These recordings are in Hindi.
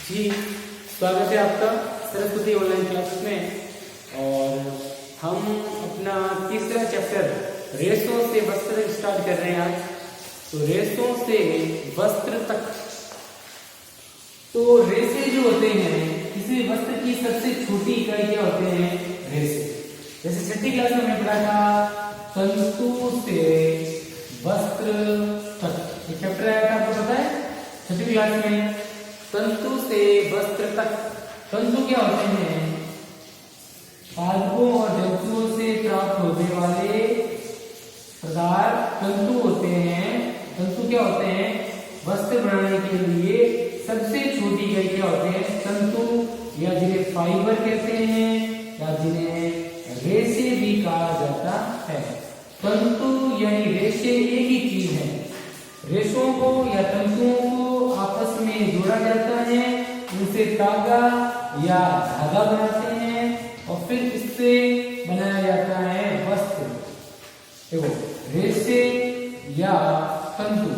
जी, स्वागत है आपका सरस्वती ऑनलाइन क्लास में। और हम अपना तीसरा चैप्टर रेशों से वस्त्र स्टार्ट कर रहे हैं आज। तो रेशों से वस्त्र तक। तो रेशे जो होते हैं, किसी वस्त्र की सबसे छोटी इकाई क्या होते हैं? रेशे। जैसे छठी क्लास में हमने पढ़ा था तंतु से वस्त्र तक, एक चैप्टर आया था, आपको पता है छठी क्लास में। तंतु से वस्त्र तक। तंतु क्या होते हैं? पादपों और जंतुओं से प्राप्त होने वाले पदार्थ तंतु होते हैं। तंतु क्या होते हैं? वस्त्र बनाने के लिए सबसे छोटी इकाई क्या होते हैं? तंतु, या जिन्हें फाइबर कहते हैं, या जिन्हें रेशे भी कहा जाता है। तंतु यानी रेशे एक ही चीज है। रेशों को या तंतुओं को आपस में जोड़ा जाता है, उनसे धागा या धागा बनाते हैं और फिर इससे बनाया जाता है वस्त्र। देखो, रेशे या तंतु,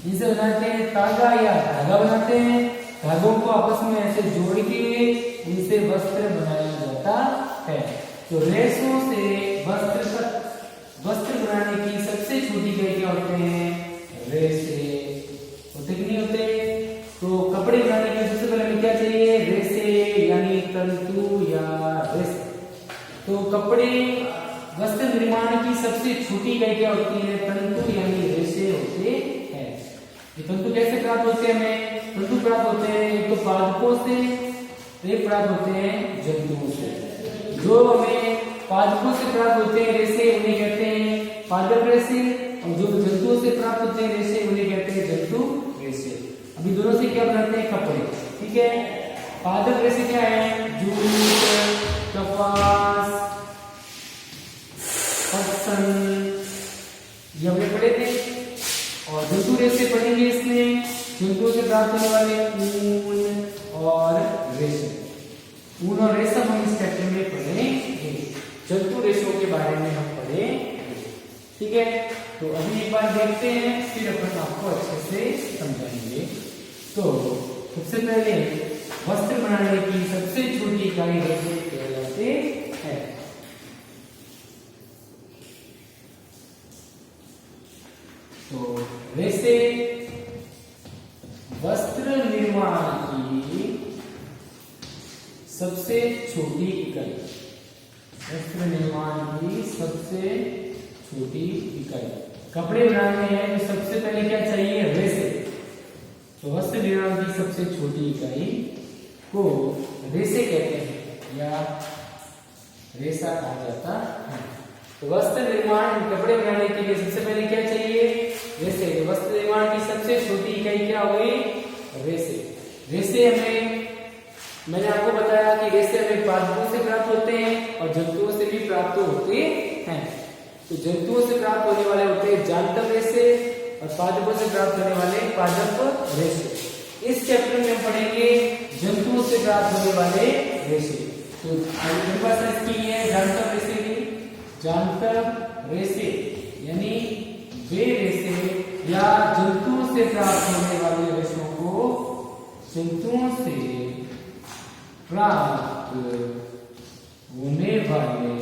इनसे बनाते हैं धागा या धागा बनाते हैं। धागों को आपस में ऐसे जोड़ के उनसे वस्त्र बनाया जाता है। तो रेशों से वस्त्र तक। वस्त्र बनाने की सबसे छोटी इकाई क्या होते हैं? रेशे। होते कि नहीं होते? तो कपड़े बनाने के सबसे पहले हमें क्या चाहिए? रेशे यानी तंतु या रेशे। तो कपड़े, वस्त्र निर्माण की सबसे छोटी इकाई क्या होती है? तंतु यानी रेशे होते हैं। ये तंतु कैसे प्राप्त होते हैं? हमें तंतु प्राप्त होते हैं एक तो पादपों से, एक प्राप्त होते हैं जंतुओं से। जो हमें पादपों से प्राप्त होते हैं रेशे, उन्हें कहते हैं पादप रेशे, और जो जंतुओं से प्राप्त होते हैं रेशे, उन्हें कहते हैं जंतु रेशे। अभी दोनों से क्या बनाते हैं? कपड़े। ठीक है। पादप रेशे क्या है? जूट, कपास, पटसन, ये हमने पढ़े थे। और जंतु रेशे पढ़ेंगे इसमें जंतुओं से प्राप्त होने वाले ऊन और रेशम। ऊन और रेशम हम इस चैप्टर में पढ़ेंगे। जंतु रेशों के बारे में हम पढ़ेंगे। ठीक है। तो अभी एक बार देखते हैं, फिर अपन आपको अच्छे से समझाएंगे। तो सबसे पहले वस्त्र बनाने की सबसे छोटी इकाई रेशे कहलाते हैं। तो रेशे वस्त्र निर्माण की सबसे छोटी इकाई। वस्त्र निर्माण की सबसे छोटी इकाई। कपड़े बनाने हैं तो सबसे पहले क्या चाहिए? रेशे। तो वस्त्र निर्माण की सबसे छोटी इकाई को रेशे कहते हैं या रेशा कहा जाता है। तो वस्त्र निर्माण, कपड़े बनाने के लिए सबसे पहले क्या चाहिए? रेशे। तो वस्त्र निर्माण की सबसे छोटी इकाई क्या हुई? रेशे। रेशे हमें, मैंने आपको बताया कि रेशे हमें पादपों से प्राप्त होते हैं और जंतुओं से भी प्राप्त होते हैं। तो जंतुओं से प्राप्त होने वाले होते हैं जांतव रेशे और पादपों से प्राप्त होने वाले पादप रेशे। इस चैप्टर में हम पढ़ेंगे जंतुओं से प्राप्त होने वाले रेशे। तो परिभाषा इसकी है जांतव रेशे की। जांतव रेशे यानी वे रेशे या जंतुओं से प्राप्त होने वाले रेशों को जंतुओं से प्राप्त होने वाले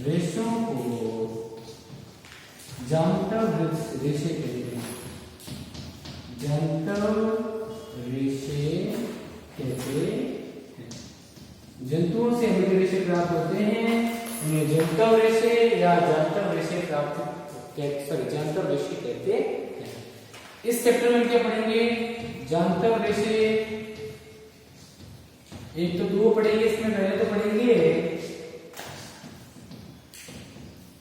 रेशों को जांतव रेशे कहते हैं। जांतव रेशे कहते हैं। जंतुओं से हमें रेशे प्राप्त होते हैं, उन्हें जंतव रेशे या जांतव रेशे जांतव रेशे कहते हैं। इस चैप्टर में क्या पढ़ेंगे? जांतव रेशे। एक तो दो पढ़ेंगे इसमें। पहले तो पढ़ेंगे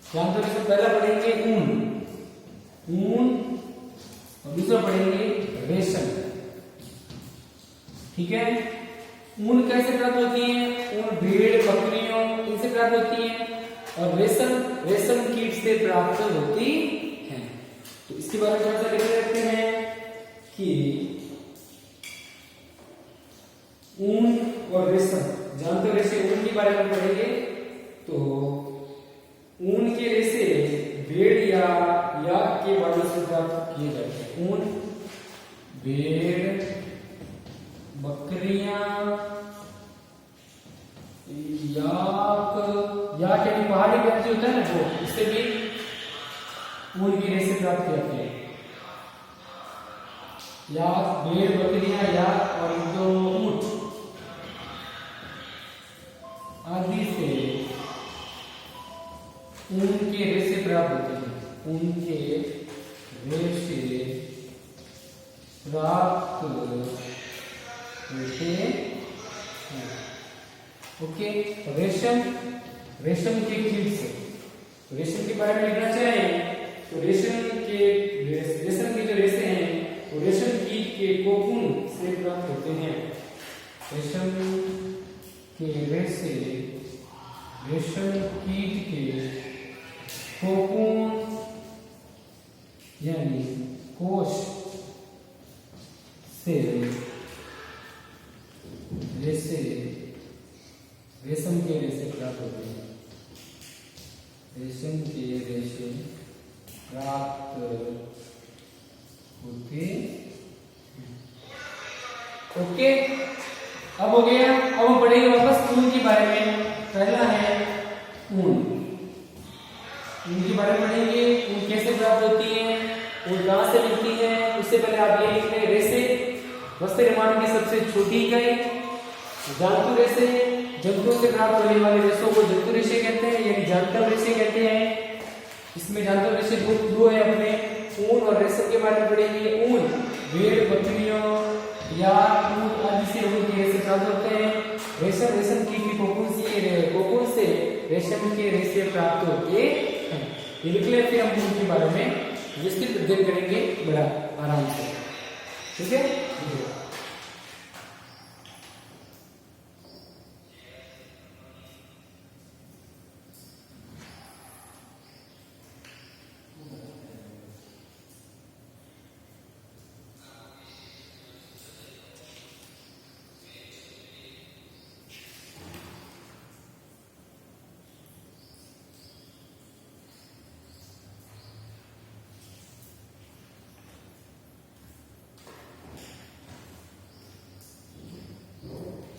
जांतव रेशे, पहला पढ़ेंगे ऊन और दूसरा पढ़ेंगे रेशम। ठीक है। ऊन कैसे प्राप्त होती है? ऊन भेड़, बकरियों, इनसे प्राप्त होती है। और रेशम कीट से प्राप्त होती है। तो इसके बारे में थोड़ा सा लिख रखते हैं कि ऊन और रेशम, जांतव रेशे ऊन के बारे में पढ़ेंगे। तो ऊन के रेशे भेड़ या के बालों से प्राप्त किए जाते हैं। ऊन भेड़ बकरियां याक यानी पहाड़ी व्यक्ति होता है ना वो, इससे भी ऊन की रेशे प्राप्त किए जाते हैं। याक भेड़ बकरियां याक और दो ऊंट आदि से ऊन के रेशे प्राप्त होते हैं। ऊन के रेशे प्राप्त होते हैं। ओके, रेशम के कीट से, रेशम के बारे में लिखना चाहें तो रेशम के जो रेशे हैं वो रेशम कीट के कोकून से प्राप्त होते हैं। रेशम के रेशे रेशम कीट के कोकून यानी कोश से रेशम के रेशे प्राप्त होते हैं। रेशम के रेशे प्राप्त होते। ओके, अब हो गया। अब हम पढ़ेंगे वापस ऊन के बारे में। पहला है ऊन। ऊन के बारे में पढ़ेंगे। ऊन कैसे प्राप्त होती है, ऊन कहां से मिलती है। उससे पहले आप ये लिख लें, रेशे वस्त्र निर्माण की सबसे छोटी इकाई। जंतु रेशे, जंतुओं से प्राप्त होने वाले रेशों को जंतु रेशे कहते हैं, यानी जानतर रेशे कहते हैं। इसमें जानतर रेशे दो है अपने, ऊन और रेशम के बारे में पढ़ेंगे। ऊन भेड़ बकरियों या ऊंट आदि से ऊन के रेशे प्राप्त होते हैं। रेशम कीट की कोकून से रेशम के रेशे प्राप्त होते हैं। ये लिख लें, फिर हम ऊन के बारे में विस्तृत अध्ययन करेंगे बड़ा आराम से। ठीक है,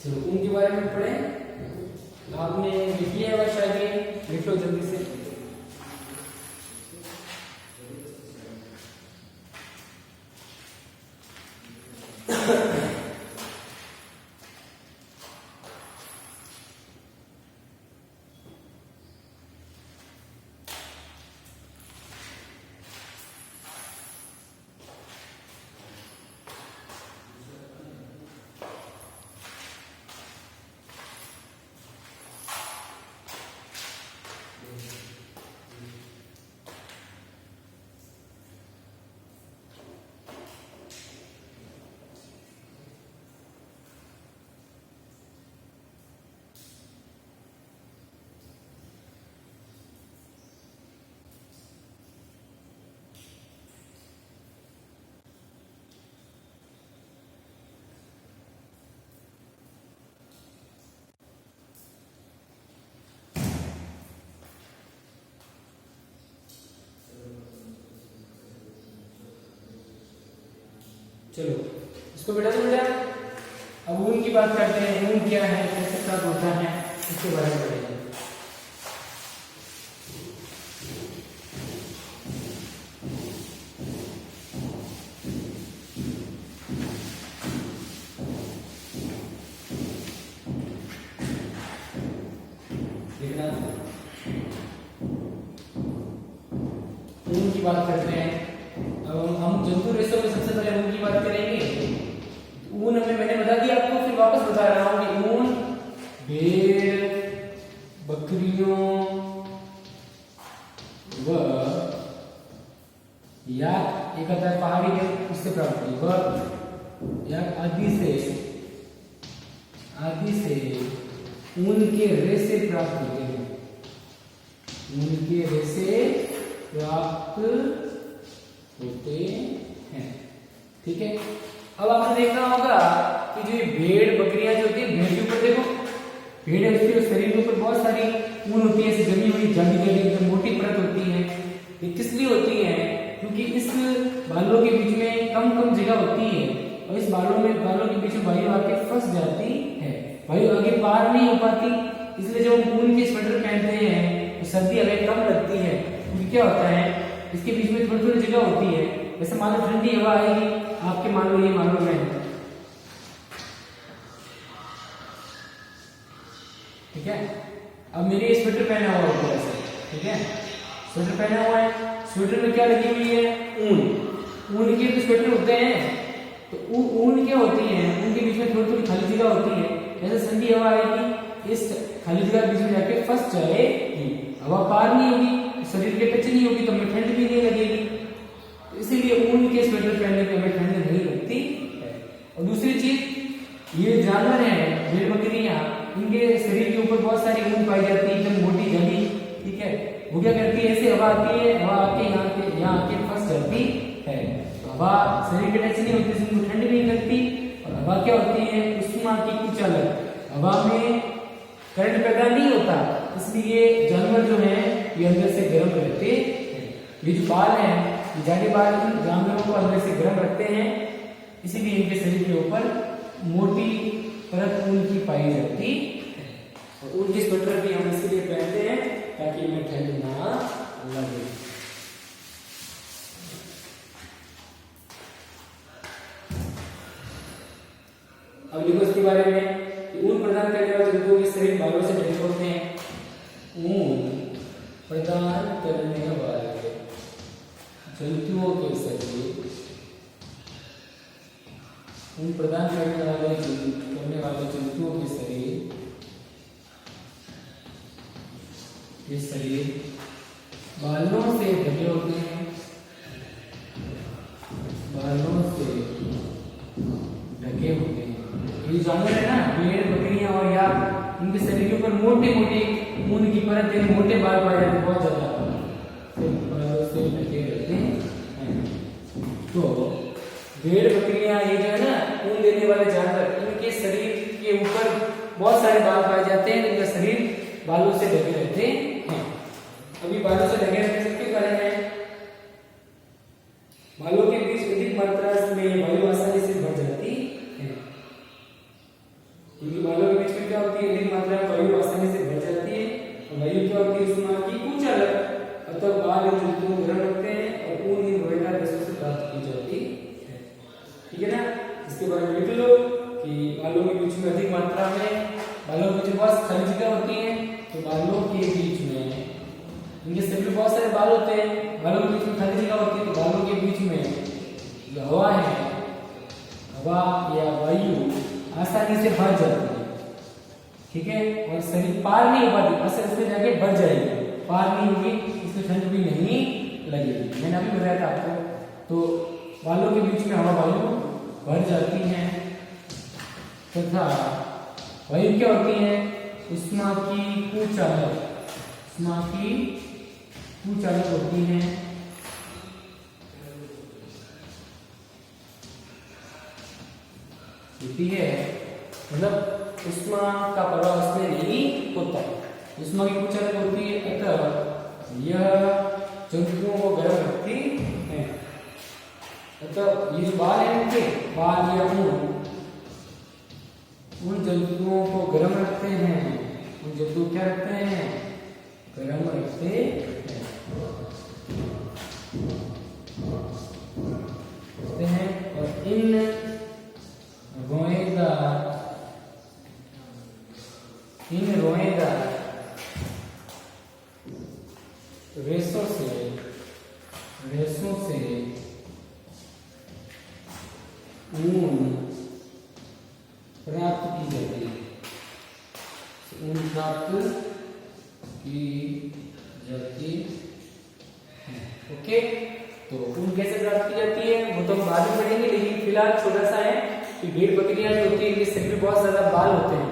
चलो ऊन के बारे में पढ़ें। आपने लिख लिया है शायद, लिख लो जल्दी से। चलो इसको बेटा दो बेटा। अब ऊन की बात करते हैं। ऊन क्या है, कैसे प्राप्त होता है, इसके बारे में पढ़ेंगे। ऊन की बात करते हैं। हम जंतु रेशों में सबसे पहले ऊन की बात करेंगे। ऊन हमें मैंने बता दिया आपको, फिर वापस बता रहा हूं कि ऊन भेड़ बकरियों व या एक आता है पहाड़ी के, उससे प्राप्त हुई व या आदि से ऊन के रेशे प्राप्त होते हैं। ऊन के रेशे प्राप्त होते हैं। ठीक है, अब आपने देखा होगा कि जो भेड़ बकरियां जो होती है, भेड़ के ऊपर देखो, भेड़ है उसके शरीर के ऊपर बहुत सारी ऊन होती है, जमी हुई जाली एकदम मोटी परत होती है। ये किस लिए होती है? क्योंकि बालों के बीच में कम कम जगह होती है और इस बालों के बीच में वायु आके फंस जाती है, वायु आगे पार नहीं हो पाती। इसलिए जब हम ऊन के स्वेटर पहनते हैं तो सर्दी हमें कम लगती है, क्योंकि क्या होता है इसके बीच में थोड़ी थोड़ी जगह होती है। जैसे मान लो ठंडी हवा आएगी आपके, मान लो मैं, ठीक है, अब मेरे स्वेटर पहना हुआ होता है ऐसे, ठीक है, स्वेटर पहना हुआ है, स्वेटर में क्या लगी हुई है, ऊन के तो स्वेटर होते हैं, तो ऊन क्या होती है, उनके बीच में थोड़ी थोड़ी खाली जगह होती है। जैसे ठंडी हवा आएगी इस खाली जगह के बीच में जाके फंस जाएगी, हवा पार नहीं होगी, शरीर के टच नहीं होगी, तो हमें ठंड भी नहीं लगेगी। इसीलिए ऊन के स्वेटर पहनने पे हमें ठंड नहीं लगती है। और दूसरी चीज, ये जानवर है भेड़ बकरियां, इनके शरीर के ऊपर बहुत सारी ऊन पाई जाती है, एकदम मोटी जाली, ठीक है, वो क्या करती है, ऐसे हवा आती है, हवा आके यहाँ आके फंस जाती है, तो हवा शरीर के टच नहीं होती, इसलिए ठंड नहीं लगती। और हवा क्या होती है, उष्मा की कुचालक, हवा में करंट पैदा नहीं होता, इसलिए जानवर जो है ये अंदर से गर्म रहते हैं। ये जो बाल है, ये जाड़े बाल जानवरों को अंदर से गर्म रखते हैं, इसीलिए इनके शरीर के ऊपर मोटी परत ऊन की पाई जाती है। और ऊन के स्वेटर भी हम इसलिए पहनते हैं ताकि इन्हें ठंड ना लगे। अब देखो इसके बारे में, ऊन प्रदान करने वाले जंतुओं के शरीर बालों से ढके होते हैं। ऊन प्रदान करने वाले जंतुओं के शरीर, ऊन प्रदान करने वाले जंतुओं के शरीर बालों से ढके होते हैं, बालों से ढके होते हैं। ये जानवर है ना, भेड़ बकरियां और या इनके शरीर के ऊपर मोटे मोटे ऊन की परत, मोटे बाल पाए जाते हैं, बहुत ज्यादा बालों से ढके रहते हैं। तो भेड़ बकरियां ये जो है ना ऊन देने वाले जानवर, इनके शरीर के ऊपर बहुत सारे बाल पाए जाते हैं, इनका शरीर बालों से ढके रहते हैं। अभी बालों से ढके रहने से क्यों कारण है, बालों के बीच अधिक मात्रा में वायु आसानी से भर जाती है, क्योंकि बालों के बीच में क्या होती है, अधिक मात्रा में वायु आसानी से भर जाती है, और वायु क्या होती है, उष्मा की कुचालक, अतः बाल जंतु गर्म रखते हैं और ऊन इन रोएदार रस्सों से प्राप्त की जाती है, ठीक है ना। इसके बारे में लिख लो कि बालों के बीच में अधिक मात्रा में, बालों के बीच बहुत खाली जगह होती है, तो बालों के बीच में, इनके शरीर में बहुत सारे बाल होते हैं, बालों के बीच में खाली जगह होती है, तो बालों के बीच में जो हवा है, हवा या वायु आसानी से भर जाती है, ठीक है, और शरीर पार नहीं हो पाती, असर इसमें जाके भर जाएगी, पार नहीं होगी, इसमें ठंड भी नहीं लगेगी। मैंने अभी बताया था आपको। तो बालों के बीच में हवा वायु भर जाती है तथा वायु क्या होती है, उष्मा की कुचालक, उष्मा की कुचालक होती है, होती है, मतलब उष्मा का प्रभाव इसमें नहीं होता, उष्मा की कुचालक होती है, अतः यह जंतुओं को गर्म रखती है। अतः ये जो बाल है उनके, बाल या ऊन उन जंतुओं को गर्म रखते हैं, उन जंतु क्या रखते हैं, गर्म रखते हैं, और इन रोएदार रेशों से ऊन प्राप्त की जाती है, ऊन प्राप्त की जाती है। ओके, तो ऊन कैसे प्राप्त की जाती है वो तो हम बाद में पढ़ेंगे, लेकिन फिलहाल छोटा सा है कि भेड़ बकरियां जो होती है इनके शरीर में बहुत ज्यादा बाल होते हैं।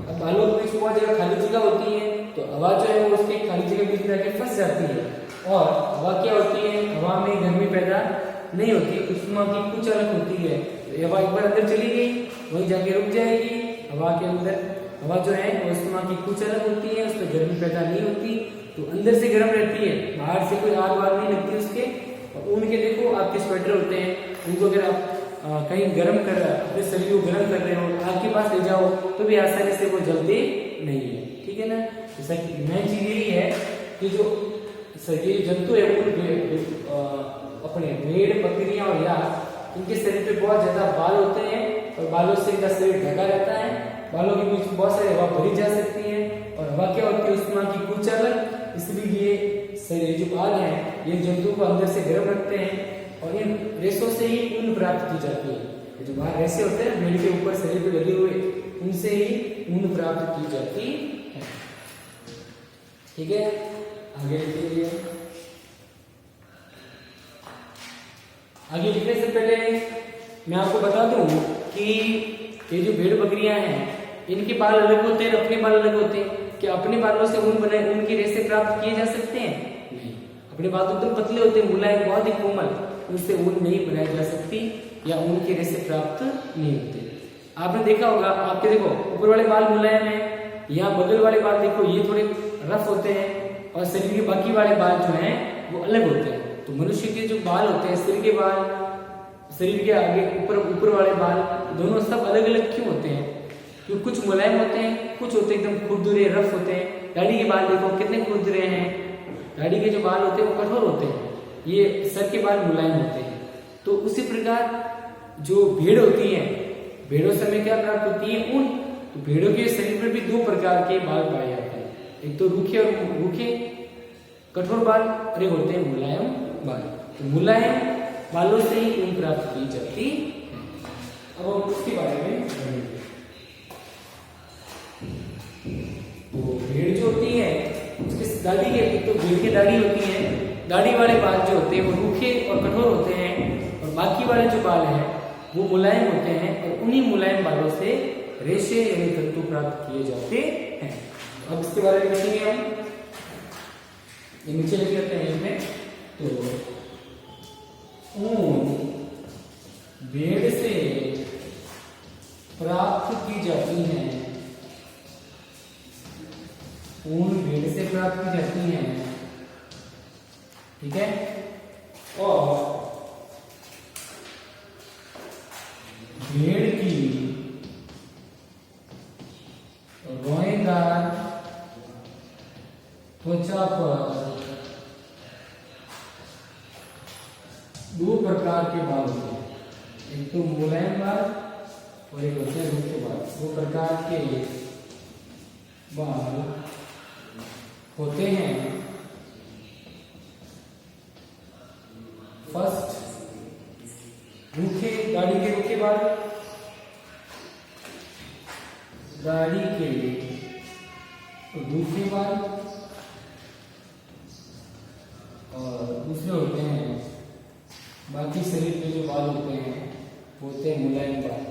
अब बालों के बीच बहुत जगह खाली जगह होती है, तो हवा जो है वो उसके खाली जगह बीच में जाके फंस जाती है, और हवा क्या होती है, हवा में गर्मी पैदा नहीं होती, उष्मा की कुचालक होती है। तो हवा एक बार अंदर चली गई, वहीं जाके रुक जाएगी। हवा के अंदर हवा जो है वो उष्मा की कुचालक होती है, उस पर गर्मी पैदा नहीं होती, तो अंदर से गर्म रहती है, बाहर से कोई आग वाग नहीं लगती उसके। और ऊन के देखो आप आपके स्वेटर होते हैं, उनको अगर आप कहीं गर्म कर अपने शरीर को गर्म कर रहे हो, आग के पास ले जाओ तो भी आसानी से वो जलते नहीं है, ठीक है ना। जैसा कि मेन चीज यही है कि जो शरीर जंतु है वो अपने भेड़, बकरियां और याक, इनके शरीर पे बहुत ज्यादा बाल होते हैं और बालों से इनका शरीर ढका रहता है। बालों के बीच बहुत सारी हवा भरी जा सकती है और हवा क्या होती है, उष्मा की कुचल, इसलिए ये शरीर जो बाल है ये जंतु को अंदर से गर्म रखते हैं और इन रेशों से ही ऊन प्राप्त की जाती है। जो बाहर रेशे होते हैं भेड़ के ऊपर शरीर पे लगे हुए, उनसे ही ऊन प्राप्त की जाती है, ठीक है। आगे लिखिए। आगे लिखने से पहले मैं आपको बता दूं कि ये जो भेड़ बकरियां हैं इनके बाल अलग होते हैं, अपने बाल अलग होते हैं। क्या अपने बालों से ऊन बनाए ऊन के रेशे प्राप्त किए जा सकते हैं? नहीं। अपने बाल तो एकदम पतले होते हैं, मुलायम, बहुत ही कोमल, उनसे ऊन नहीं बनाई जा सकती या ऊन के रेशे प्राप्त नहीं होते। आपने देखा होगा, आपके देखो ऊपर वाले बाल मुलायम है, यहाँ बगल वाले बाल देखो ये थोड़े रफ होते हैं और शरीर के बाकी वाले बाल जो हैं वो अलग होते हैं। तो मनुष्य के जो बाल होते हैं, सिर के बाल, शरीर के आगे ऊपर वाले बाल, दोनों सब अलग अलग क्यों होते हैं? क्योंकि कुछ मुलायम होते हैं, कुछ होते हैं एकदम खुरदुरे, रफ होते हैं। दाढ़ी के बाल देखो कितने खुरदुरे हैं, दाढ़ी के जो बाल होते हैं वो कठोर होते हैं, ये सर के बाल मुलायम होते हैं। तो उसी प्रकार जो भेड़ होती है, भेड़ों से हमें क्या प्राप्त होती है? ऊन। तो भेड़ों के शरीर में भी दो प्रकार के बाल पाए जाते हैं, एक तो रूखे कठोर बाल और एक होते हैं मुलायम बाल। तो मुलायम बालों से ही ऊन प्राप्त की जाती है। अब हम उसके बारे में जानेंगे। तो भेड़ जो होती है उसके दाढ़ी के, तो भेड़ की दाढ़ी होती है, दाढ़ी वाले बाल जो होते हैं वो रूखे और कठोर होते हैं और बाकी वाले जो बाल हैं वो मुलायम होते हैं और उन्हीं मुलायम बालों से रेशे यानी तंतु प्राप्त किए जाते हैं। अब इसके बारे में लिखेंगे हम, ये नीचे लिख लेते हैं इसमें। तो ऊन भेड़ से प्राप्त की जाती है, ऊन भेड़ से प्राप्त की जाती है, ठीक है। और भेड़ की रोएदार त्वचा पर दो प्रकार के बाल होते हैं, एक तो मुलायम बाल और एक होते हैं रूखे बाल। दो प्रकार के बाल होते हैं। फर्स्ट रूखे, दाढ़ी के रूखे बाल, दाढ़ी के रूखे बाल, और दूसरे होते हैं बाकी शरीर के जो बाल होते हैं होते हैं मुलायम बाल।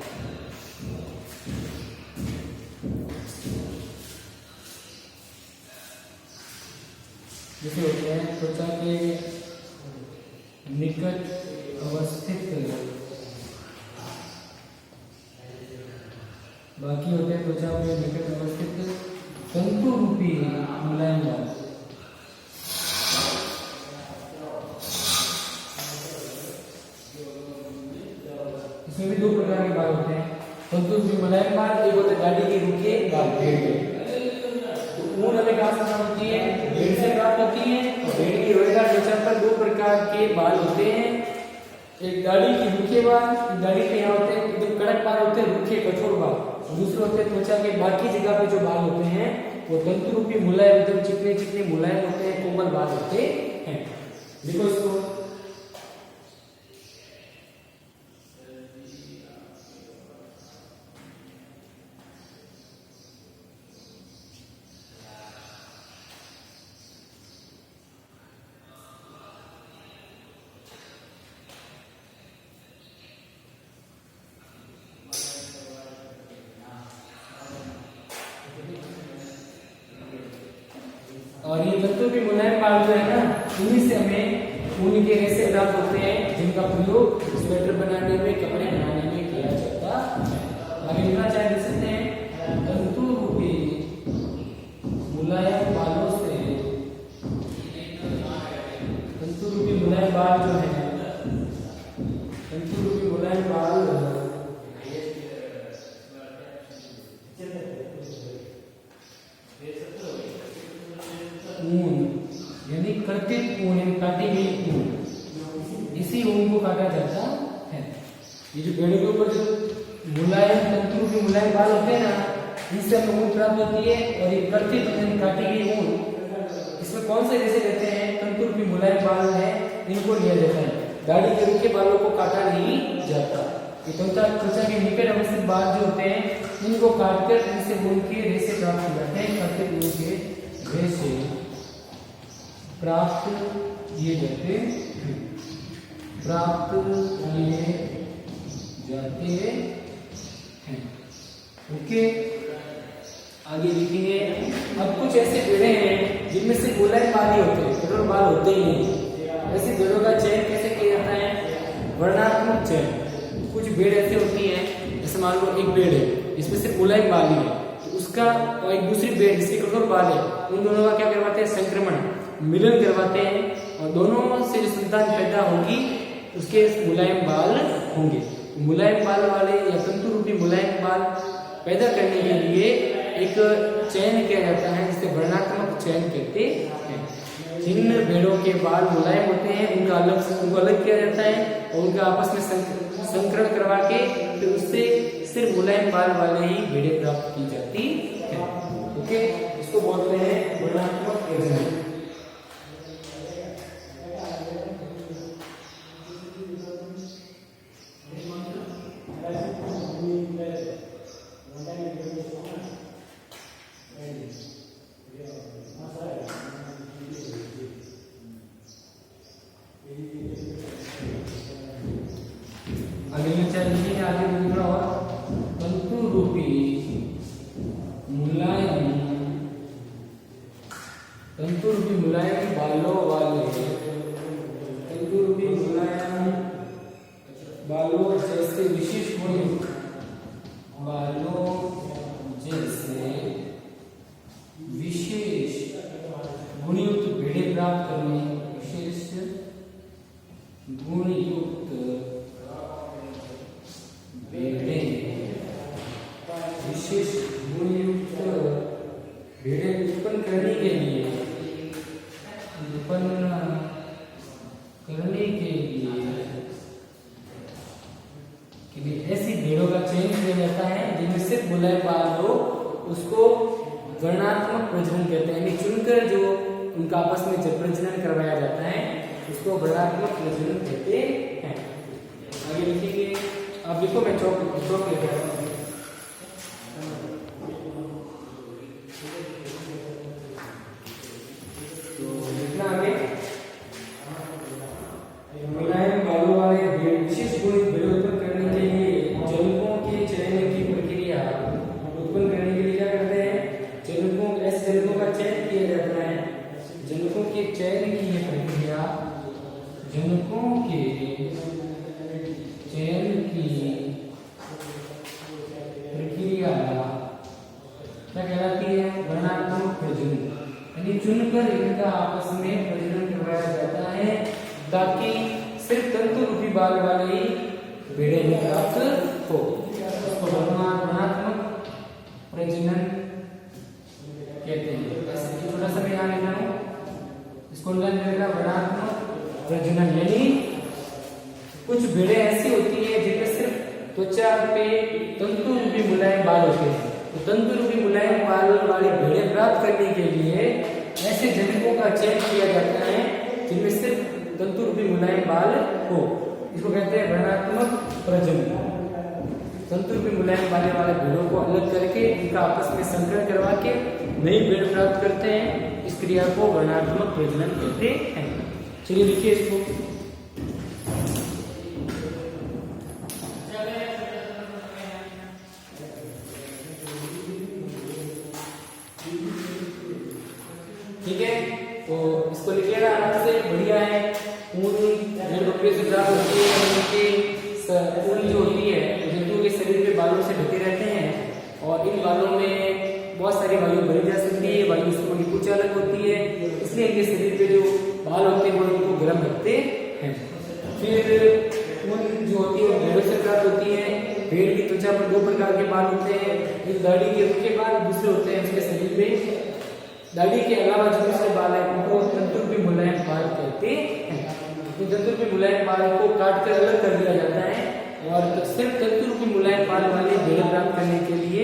जैसे होते हैं त्वचा के निकट अवस्थित, बाकी होते हैं त्वचा के निकट अवस्थित तंतु रूपी मुलायम बाल। इसमें भी दो प्रकार के बाल होते हैं, तंतु रूपी मुलायम बाल, एक होते हैं दाढ़ी के रूखे बाल, भेड़ के। तो ऊन हमें कहाँ से प्राप्त होती है? भेड़ से प्राप्त होती है। और भेड़ की रोएदार त्वचा पर दो प्रकार के बाल होते हैं, एक दाढ़ी के रूखे बाल, दाढ़ी के यहाँ होते हैं एकदम कड़क बाल होते हैं, रूखे कठोर बाल। दूसरे होते हैं त्वचा के बाकी जगह पे जो बाल होते हैं वो तंतु रूपी मुलायम, एकदम चिकने चिकने मुलायम होते हैं, कोमल बाल होते हैं। देखो इसको, और ये तंतु भी मुलायम बाल जो है ना, उन्हीं से हमें ऊन के रेशे प्राप्त होते हैं, जिनका प्रयोग स्वेटर बनाने में, कपड़े बनाने में किया जाता है। आगे लिखना चाहे देख सकते हैं, तंतु रूपी मुलायम बालों से, तंतु रूपी मुलायम बाल जो है इसी ऊन को काटा जाता है। ये जो भेड़ों के ऊपर जो मुलायम तंतु के मुलायम बाल होते हैं ना, इनसे हमें ऊन प्राप्त होती है। और ये प्रत्येक काटी गई ऊन, इसमें कौन से रेशे रहते हैं, तंतु रूपी मुलायम बाल है, इनको लिया जाता है। दाढ़ी के रूखे बालों को काटा नहीं जाता। ये त्वचा के निकट अवस्थित बाल जो होते हैं इनको काटकर इनसे ऊन के रेशे प्राप्त किए जाते हैं। प्रत्येक ऊन के रेशे प्राप्त किए जाते हैं। ओके, आगे लिखेंगे। अब कुछ ऐसे भेड़े हैं जिनमें से मुलायम बाल ही होते हैं, कठोर बाल होते ही नहीं। ऐसी भेड़ों का चयन कैसे किया जाता है, वर्णात्मक चयन। कुछ भेड़ ऐसे होती हैं, जैसे मान लो एक भेड़ है, इसमें सिर्फ मुलायम बाल ही है, तो उसका और एक दूसरी भेड़ जिसके कठोर बाल है, उन दोनों का क्या करवाते हैं, संक्रमण, मिलन करवाते हैं। और दोनों से जो संतान पैदा होगी उसके मुलायम बाल होंगे। मुलायम बाल वाले या तंतु रूपी मुलायम बाल पैदा करने के लिए एक चयन किया जाता है, जिसे वर्णात्मक चयन कहते हैं। जिन भेड़ों के बाल मुलायम होते हैं उनको अलग किया जाता है और उनका आपस में संकरण करवा के फिर उससे सिर्फ मुलायम बाल वाले ही भेड़ें प्राप्त की जाती है। ओके, इसको बोलते हैं वर्णात्मक प्रजनन। तंतु रूपी मुलायम बालों वाले, तंतु रूपी मुलायम बालों जैसे विशेष गुणयुक्त बालों जैसे विशेष गुणयुक्त भेड़ें प्राप्त करने, विशेष गुणयुक्त विशेष गुणयुक्त भेड़ें उत्पन्न करने के लिए ऐसी भेड़ों का चयन किया जाता है जिनमें सिर्फ मुलायम बाल हो, उसको वर्णात्मक प्रजनन कहते हैं। चुनकर जो उनका आपस में जब प्रजनन करवाया जाता है उसको वर्णात्मक प्रजनन कहते हैं। आगे लिखेंगे, आप लिखो, मैं चौक लिख रहा हूँ। मुलायम बालों वाले विशेष गुण उत्पन्न करने के लिए जनकों के चयन की प्रक्रिया उत्पन्न करने के लिए क्या करते हैं, ऐसे जनकों का चयन किया जाता है। जनकों के चयन की ये प्रक्रिया, जनकों के चयन की प्रक्रिया क्या कहलाती है, वर्णात्मक प्रजनन। यानी चुनकर इनका आपस में प्रजनन करवाया जाता है ताकि सिर्फ तंतु रूपी बाल वाले ही भेड़ें प्राप्त हो। इसको वर्णात्मक प्रजनन कहते हैं। छोटा सा मैं यहाँ लिख रहा हूँ, इसको वर्णात्मक प्रजनन। यानी कुछ भेड़ें ऐसी होती है जिनमें सिर्फ त्वचा पे तंतु रूपी मुलायम बाल होते हैं, तो तंतु रूपी मुलायम बाल वाली भेड़ें प्राप्त करने के लिए ऐसे जनकों का चयन किया जाता है जिनमें सिर्फ तंतु रूपी मुलायम बाल हो। इसको कहते हैं वर्णात्मक प्रजनन। तंतु रूपी मुलायम बाल वाले भेड़ों को अलग करके उनका आपस में संकरण करवा के नई भेड़ प्राप्त करते हैं। इस क्रिया को वर्णात्मक प्रजनन कहते हैं। चलिए लिखिए इसको। ठीक है, तो इसको लिख लेना आराम से, बढ़िया है। ऊन भेड़ बकरियों से प्राप्त होती है, उनकी ऊन जो होती है जंतुओं के शरीर में बालों से ढके रहते हैं और इन बालों में बहुत सारी वायु भरी जा सकती है। वायु से उनकी पूंछ अलग होती है, इसलिए इनके शरीर पे जो बाल होते हैं वो इनको गर्म रखते हैं। फिर ऊन जो होती है भेड़ों से प्राप्त होती है। भेड़ की त्वचा पर दो प्रकार के बाल होते हैं, एक दाढ़ी के रूखे बाल, दूसरे होते हैं उसके शरीर पे दाढ़ी के अलावा जो दूसरे बाल है उनको तंतु रूपी मुलायम बाल कहते हैं। इन तंतुरूपी मुलायम पाल को काट कर अलग कर दिया जाता है और सिर्फ तंतुरूपी मुलायम पाल वाले भेड़े प्राप्त करने के लिए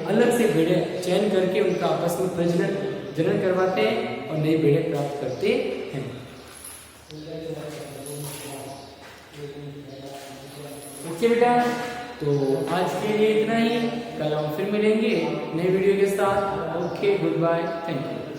अलग से भेड़े चयन करके उनका आपस में प्रजनन जनन करवाते हैं और नई भेड़े प्राप्त करते हैं। ओके बेटा, तो आज के लिए इतना ही। कल हम फिर मिलेंगे नए वीडियो के साथ। Okay, goodbye, thank you.